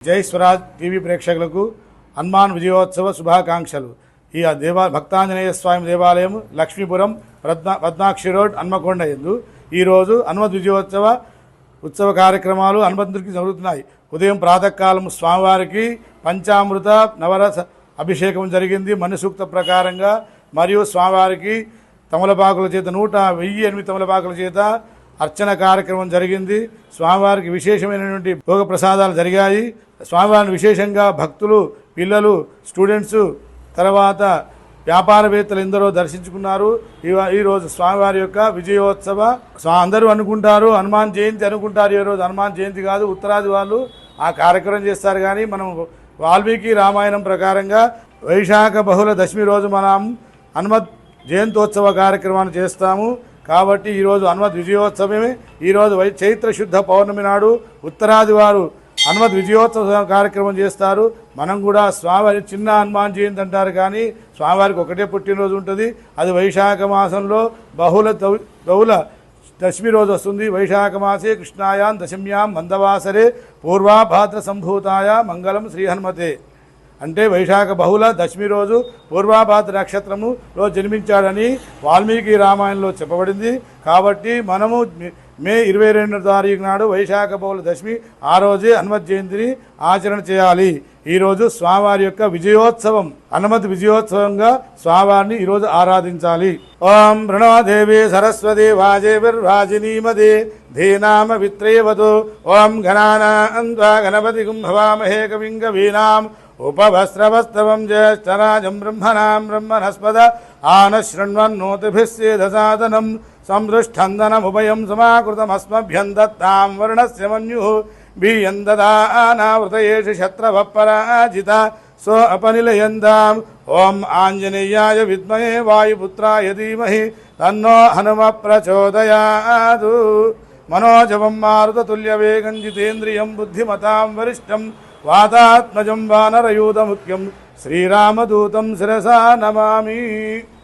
జై స్వరాజ్ టీవీ ప్రేక్షకులకు హనుమాన్ విజయోత్సవ శుభాకాంక్షలు. ఈ భక్తాంజనేయ స్వామి దేవాలయం లక్ష్మీపురం పద్మాక్షి రోడ్ హన్మకొండ యందు ఈరోజు హనుమత్ ఉత్సవ కార్యక్రమాలు హనుమంతుడికి జరుగుతున్నాయి. ఉదయం ప్రాతకాలం స్వామివారికి పంచామృత నవరస అభిషేకం జరిగింది మనుసూక్త ప్రకారంగా. మరియు స్వామివారికి తమలపాకుల చేత 108 తమలపాకుల చేత అర్చన కార్యక్రమం జరిగింది. స్వామివారికి విశేషమైనటువంటి భోగ ప్రసాదాలు జరిగాయి. స్వామివారిని విశేషంగా భక్తులు, పిల్లలు, స్టూడెంట్స్, తర్వాత వ్యాపారవేత్తలు ఎందరో దర్శించుకున్నారు. ఈరోజు స్వామివారి యొక్క విజయోత్సవ. అందరూ అనుకుంటారు హనుమాన్ జయంతి అనుకుంటారు. ఈరోజు హనుమాన్ జయంతి కాదు, ఉత్తరాది వాళ్ళు ఆ కార్యక్రమం చేస్తారు. కానీ మనం వాల్మీకి రామాయణం ప్రకారంగా వైశాఖ బహుళ దశమి రోజు మనం హనుమత్ జయంతోత్సవ కార్యక్రమాన్ని చేస్తాము. కాబట్టి ఈరోజు హనుమత్ విజయోత్సవమే. ఈరోజు చైత్ర శుద్ధ పౌర్ణమి నాడు ఉత్తరాది వారు హనుమత్ విజయోత్సవ కార్యక్రమం చేస్తారు. మనం కూడా స్వామివారి చిన్న హనుమాన్ జయంతి అంటారు, కానీ స్వామివారికి ఒకటే పుట్టినరోజు ఉంటుంది. అది వైశాఖ మాసంలో బహుళ దశమి రోజు వస్తుంది. వైశాఖ మాసే కృష్ణాయాం దశమ్యాం మందవాసరే పూర్వాభాద్ర సంభూతాయ మంగళం శ్రీ హనుమతే. అంటే వైశాఖ బహుళ దశమి రోజు పూర్వాభాద్ర నక్షత్రములో జన్మించాడని వాల్మీకి రామాయణంలో చెప్పబడింది. కాబట్టి మనము మే 22వ తారీఖు నాడు వైశాఖ బహుళ దశమి ఆ రోజే హనుమత్ జయంతిని ఆచరణ చేయాలి. ఈరోజు స్వామివారి యొక్క విజయోత్సవం, హనుమత్ విజయోత్సవంగా స్వామివారిని ఈరోజు ఆరాధించాలి. ఓం ప్రణవదేవి సరస్వతి వాజేర్వాజినీమదే ధీనామ విత్రేవతు. ఓం గణానాన్వా గణపతి కుంభవామహే కవిం కవీనాం ఉపవస్త్రవస్తవం జ్యేష్ఠరాజం బ్రహ్మణస్పద ఆనశృణ్వన్నోతిభిస్సేదసాదనం సందృష్టందనముభయం సమాకృతమస్మభ్యం దత్తాం వర్ణస్య మన్యుః బియ్యం దదానావృతయేషు శత్రవపరాజిత సో అపనిలయందాం. ఓం ఆంజనేయాయ విద్మహే వాయుపుత్రాయ ధీమహి తన్నో హనుమ ప్రచోదయాత్. మనోజవం మారుతతుల్యవేగం జితేంద్రియం బుద్ధిమతాం వరిష్టం వాతాత్మజం వానరయూధముఖ్యం శ్రీరామదూతం శిరసా నమామి.